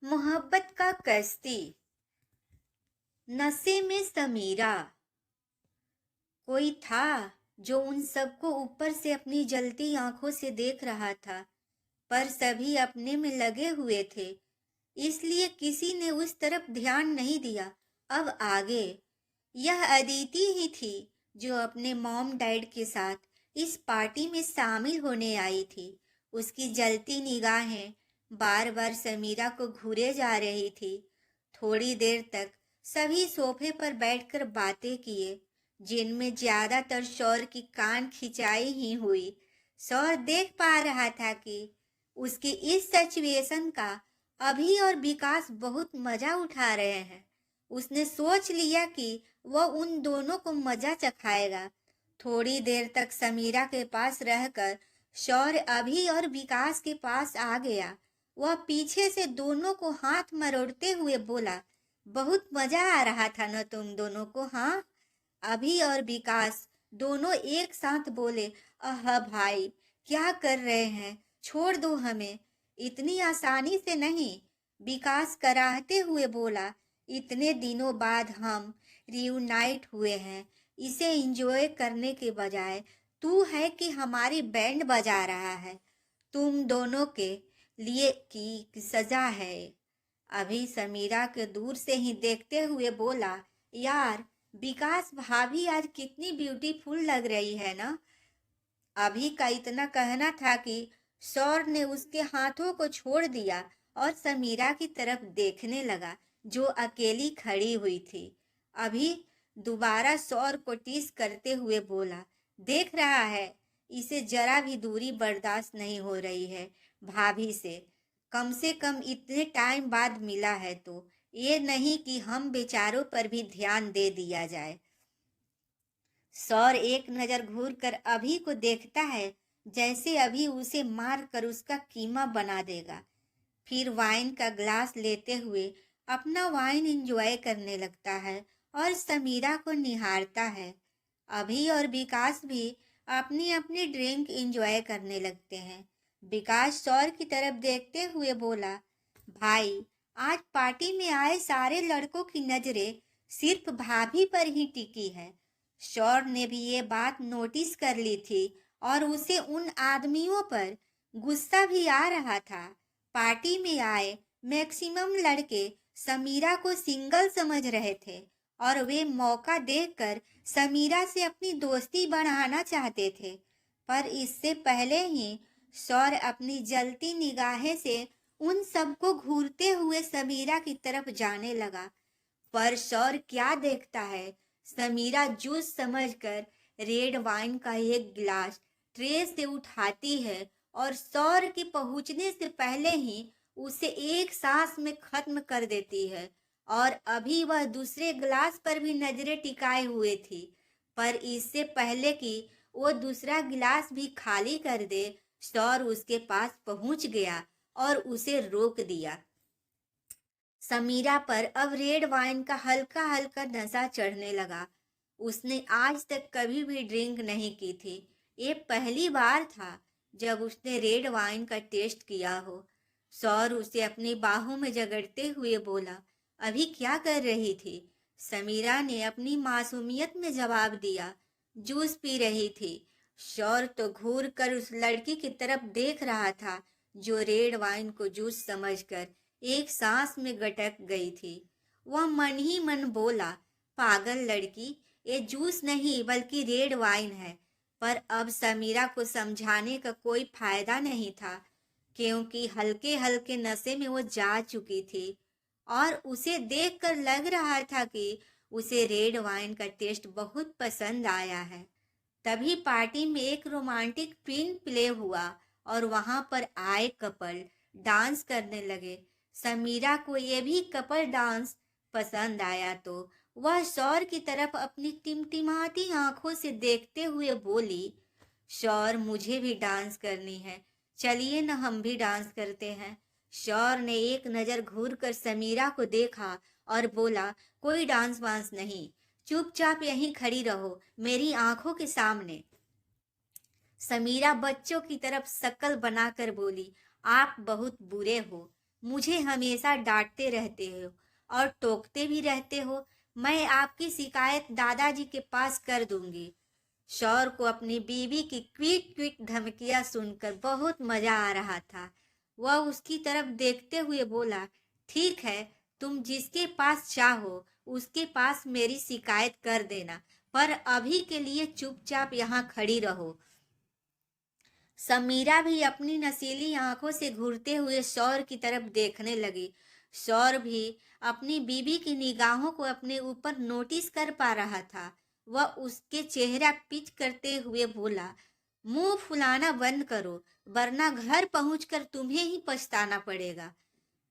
मोहब्बत का कश्ती। नशे में समीरा। कोई था जो उन सबको ऊपर से अपनी जलती आंखों से देख रहा था, पर सभी अपने में लगे हुए थे, इसलिए किसी ने उस तरफ ध्यान नहीं दिया। अब आगे यह अदिति ही थी जो अपने मॉम डैड के साथ इस पार्टी में शामिल होने आई थी। उसकी जलती निगाहें बार बार समीरा को घूरे जा रही थी। थोड़ी देर तक सभी सोफे पर बैठकर बातें किए, जिनमें ज्यादातर शौर की कान खिंचाई ही हुई। शौर देख पा रहा था कि उसके इस सिचुएशन का अभी और विकास बहुत मजा उठा रहे हैं। उसने सोच लिया कि वह उन दोनों को मजा चखाएगा। थोड़ी देर तक समीरा के पास रहकर शौर्य अभी और विकास के पास आ गया। वह पीछे से दोनों को हाथ मरोड़ते हुए बोला, बहुत मजा आ रहा था ना तुम दोनों को? हाँ। अभी और विकास दोनों एक साथ बोले, अह भाई, क्या कर रहे हैं, छोड़ दो हमें, इतनी आसानी से नहीं। विकास कराहते हुए बोला, इतने दिनों बाद हम रियूनाइट हुए हैं, इसे एंजॉय करने के बजाय तू है कि हमारी बैंड बजा रहा है, तुम दोनों के लिए की सजा है। अभी समीरा के दूर से ही देखते हुए बोला, यार विकास भाभी आज कितनी ब्यूटीफुल लग रही है ना। अभी का इतना कहना था कि सौर ने उसके हाथों को छोड़ दिया और समीरा की तरफ देखने लगा, जो अकेली खड़ी हुई थी। अभी दोबारा सौर को टीस करते हुए बोला, देख रहा है, इसे जरा भी दूरी बर्दाश्त नहीं हो रही है भाभी से। कम से कम इतने टाइम बाद मिला है तो ये नहीं कि हम बेचारों पर भी ध्यान दे दिया जाए। सौर एक नजर घूर कर अभी को देखता है, जैसे अभी उसे मार कर उसका कीमा बना देगा। फिर वाइन का ग्लास लेते हुए अपना वाइन एंजॉय करने लगता है और समीरा को निहारता है। अभी और विकास भी अपनी अपनी ड्रिंक एंजॉय करने लगते हैं। विकास सौर की तरफ देखते हुए बोला, भाई, आज पार्टी में आए सारे लड़कों की नजरें सिर्फ भाभी पर ही टिकी है। शौर ने भी ये बात नोटिस कर ली थी और उसे उन आदमियों पर गुस्सा भी आ रहा था। पार्टी में आए मैक्सिमम लड़के समीरा को सिंगल समझ रहे थे और वे मौका देखकर समीरा से अपनी दोस्ती बढ़ाना चाहते थे। पर इससे पहले ही शौर अपनी जलती निगाहें से उन सबको घूरते हुए समीरा की तरफ जाने लगा। पर शौर क्या देखता है, समीरा जूस समझकर रेड वाइन का एक गिलास ट्रे से उठाती है और शौर के पहुंचने से पहले ही उसे एक सांस में खत्म कर देती है। और अभी वह दूसरे गिलास पर भी नजरें टिकाए हुए थी, पर इससे पहले कि वो दूसरा गिलास भी खाली कर दे, शौर उसके पास पहुंच गया और उसे रोक दिया। समीरा पर अब रेड वाइन का हल्का हल्का नशा चढ़ने लगा। उसने आज तक कभी भी ड्रिंक नहीं की थी। ये पहली बार था जब उसने रेड वाइन का टेस्ट किया हो। सौर उसे अपनी बाहों में जगड़ते हुए बोला, अभी क्या कर रही थी? समीरा ने अपनी मासूमियत में जवाब दिया, जूस पी रही थी। शौर तो घूर कर उस लड़की की तरफ देख रहा था जो रेड वाइन को जूस समझकर एक सांस में गटक गई थी। वह मन ही मन बोला, पागल लड़की, ये जूस नहीं बल्कि रेड वाइन है। पर अब समीरा को समझाने का कोई फायदा नहीं था, क्योंकि हल्के हल्के नशे में वो जा चुकी थी और उसे देखकर लग रहा था कि उसे रेड वाइन का टेस्ट बहुत पसंद आया है। तभी पार्टी में एक रोमांटिक सीन प्ले हुआ और वहां पर आए कपल डांस करने लगे। समीरा को ये भी कपल डांस पसंद आया तो वह शौर की तरफ अपनी टिमटिमाती आंखों से देखते हुए बोली, शौर, मुझे भी डांस करनी है, चलिए न हम भी डांस करते हैं। शौर ने एक नजर घूर कर समीरा को देखा और बोला, कोई डांस वांस नहीं, चुपचाप यहीं खड़ी रहो मेरी आंखों के सामने। समीरा बच्चों की तरफ शक्ल बनाकर बोली, आप बहुत बुरे हो, मुझे हमेशा डांटते रहते हो और टोकते भी रहते हो। मैं आपकी शिकायत दादाजी के पास कर दूंगी। शौर को अपनी बीवी की क्विक क्विक धमकियां सुनकर बहुत मजा आ रहा था। वह उसकी तरफ देखते हुए बोला, ठीक है, तुम जिसके पास चाहो उसके पास मेरी शिकायत कर देना, पर अभी के लिए चुपचाप यहाँ खड़ी रहो। समीरा भी अपनी नशीली आंखों से घूरते हुए शौर की तरफ देखने लगी। शौर भी अपनी बीवी की निगाहों को अपने ऊपर नोटिस कर पा रहा था। वह उसके चेहरा पिच करते हुए बोला, मुंह फुलाना बंद करो, वरना घर पहुंचकर तुम्हें ही पछताना पड़ेगा।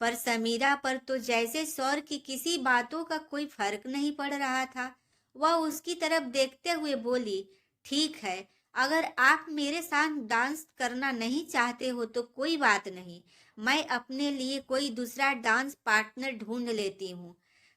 पर समीरा पर तो जैसे शौर की किसी बातों का कोई फर्क नहीं पड़ रहा था। वह उसकी तरफ देखते हुए बोली, ठीक है, अगर आप मेरे साथ डांस करना नहीं चाहते हो तो कोई बात नहीं, मैं अपने लिए कोई दूसरा डांस पार्टनर ढूंढ लेती हूँ।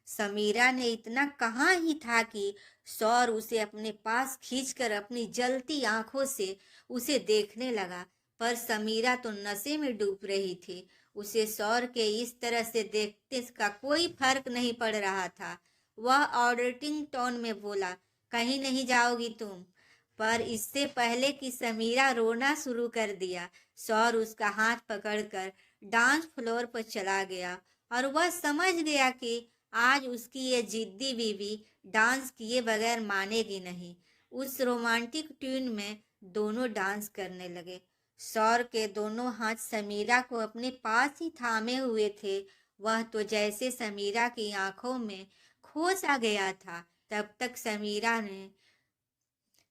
समीरा ने इतना कहा ही था कि शौर उसे अपने पास खींचकर अपनी जलती आंखों से उसे देखने लगा। पर समीरा तो नशे में डूब रही थी। उसे शौर के इस तरह से देखते का कोई फर्क नहीं पड़ रहा था। वह ऑडिटिंग टोन में बोला, कहीं नहीं जाओगी तुम। पर इससे पहले कि समीरा रोना शुरू कर दिया, शौर उसका हाथ पकड़कर डांस फ्लोर पर चला गया और वह समझ गया कि आज उसकी ये जिद्दी बीवी डांस किए बगैर मानेगी नहीं। उस रोमांटिक ट्यून में दोनों डांस करने लगे। शौर के दोनों हाथ समीरा को अपने पास ही थामे हुए थे। वह तो जैसे समीरा की आंखों में खो सा गया था। तब तक समीरा ने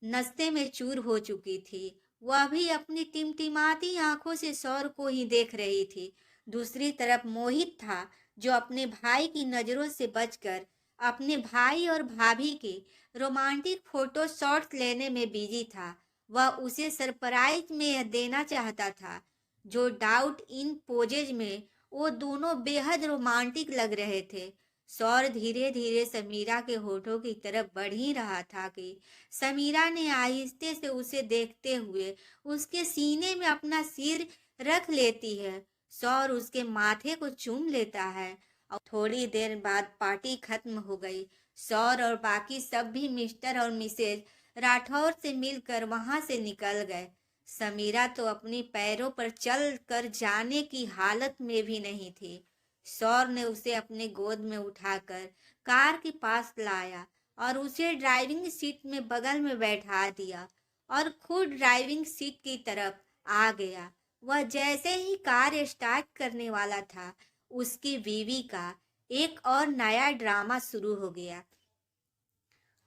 नशे में चूर हो चुकी थी। वह भी अपनी टिमटिमाती आंखों से शौर को ही देख रही थी। दूसरी तरफ मोहित था, जो अपने भाई की नजरों से बचकर अपने भाई और भाभी के रोमांटिक फोटो शॉट्स लेने में बिजी था। वह उसे सरप्राइज में यह देना चाहता था। जो डाउट इन पोजेज में वो दोनों बेहद रोमांटिक लग रहे थे। शौर धीरे धीरे समीरा के होठों की तरफ बढ़ ही रहा था कि समीरा ने आहिस्ते से उसे देखते हुए उसके सीने में अपना सिर रख लेती है। शौर उसके माथे को चूम लेता है और थोड़ी देर बाद पार्टी खत्म हो गई। शौर और बाकी सब भी मिस्टर और मिसेज राठौर से मिलकर वहां से निकल गए। समीरा तो अपनी पैरों पर चल कर जाने की हालत में भी नहीं थी। शौर ने उसे अपने गोद में उठाकर कार के पास लाया और उसे ड्राइविंग सीट में बगल में बैठा दिया और खुद ड्राइविंग सीट की तरफ आ गया। वह जैसे ही कार स्टार्ट करने वाला था, उसकी बीवी का एक और नया ड्रामा शुरू हो गया।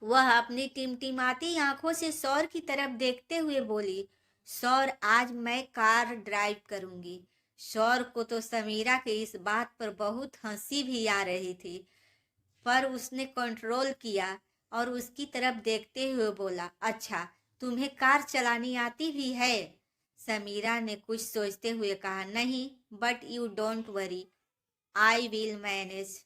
वह अपनी टिमटिमाती आंखों से शौर की तरफ देखते हुए बोली, शौर, आज मैं कार ड्राइव करूंगी। शौर को तो समीरा के इस बात पर बहुत हंसी भी आ रही थी, पर उसने कंट्रोल किया और उसकी तरफ देखते हुए बोला, अच्छा, तुम्हें कार चलानी आती भी है? समीरा ने कुछ सोचते हुए कहा, नहीं, but you don't worry, I will manage.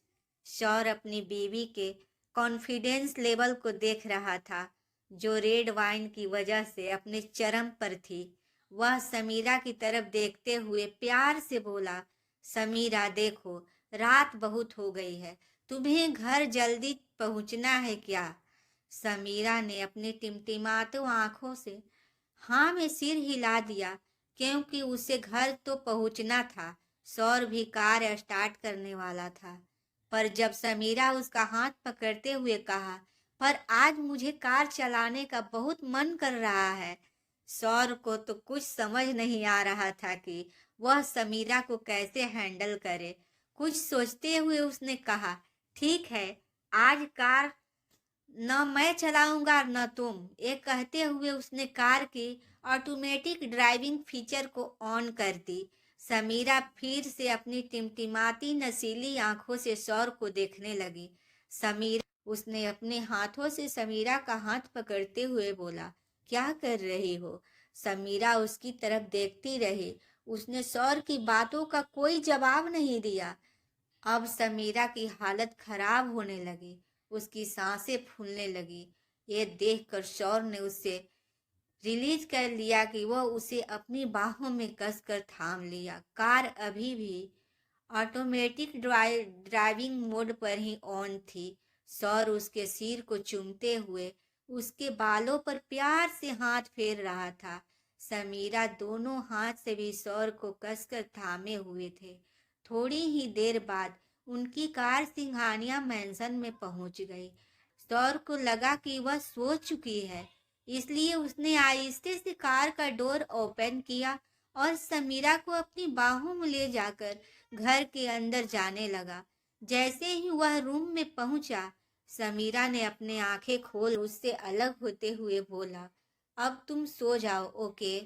शौर अपनी बीवी के कॉन्फिडेंस लेवल को देख रहा था, जो रेड वाइन की वजह से अपने चरम पर थी। वह समीरा की तरफ देखते हुए प्यार से बोला, समीरा देखो, रात बहुत हो गई है, तुम्हें घर जल्दी पहुंचना है क्या? समीरा ने अपनी टिमटिमाती आंखों से हाँ में सिर हिला दिया, क्योंकि उसे घर तो पहुंचना था। शौर भी कार स्टार्ट करने वाला था, पर जब समीरा उसका हाथ पकड़ते हुए कहा, पर आज मुझे कार चलाने का बहुत मन कर रहा है, शौर को तो कुछ समझ नहीं आ रहा था कि वह समीरा को कैसे हैंडल करे। कुछ सोचते हुए उसने कहा, ठीक है, आज कार न मैं चलाऊंगा न तुम। ये कहते हुए उसने कार की ऑटोमेटिक ड्राइविंग फीचर को ऑन कर दी। समीरा फिर से अपनी टिमटिमाती नशीली आंखों से शौर को देखने लगी। समीरा उसने अपने हाथों से समीरा का हाथ पकड़ते हुए बोला, क्या कर रही हो? समीरा उसकी तरफ देखती रही। उसने शौर की बातों का कोई जवाब नहीं दिया। अब समीरा की हालत खराब होने लगी, उसकी सांसें फूलने लगी। ये देखकर शौर ने उसे रिलीज कर लिया कि वह उसे अपनी बाहों में कसकर थाम लिया। कार अभी भी ऑटोमेटिक ड्राइविंग मोड पर ही ऑन थी। सौर उसके सिर को चूमते हुए उसके बालों पर प्यार से हाथ फेर रहा था। समीरा दोनों हाथ से भी सौर को कसकर थामे हुए थे। थोड़ी ही देर बाद उनकी कार सिंघानिया मैंसन में पहुंच गई। सौर को लगा कि वह सो चुकी है, इसलिए उसने आहिस्ते से कार का डोर ओपन किया और समीरा को अपनी बाहों में ले जाकर घर के अंदर जाने लगा। जैसे ही वह रूम में पहुंचा, समीरा ने अपने आंखें खोल उससे अलग होते हुए बोला, अब तुम सो जाओ, ओके।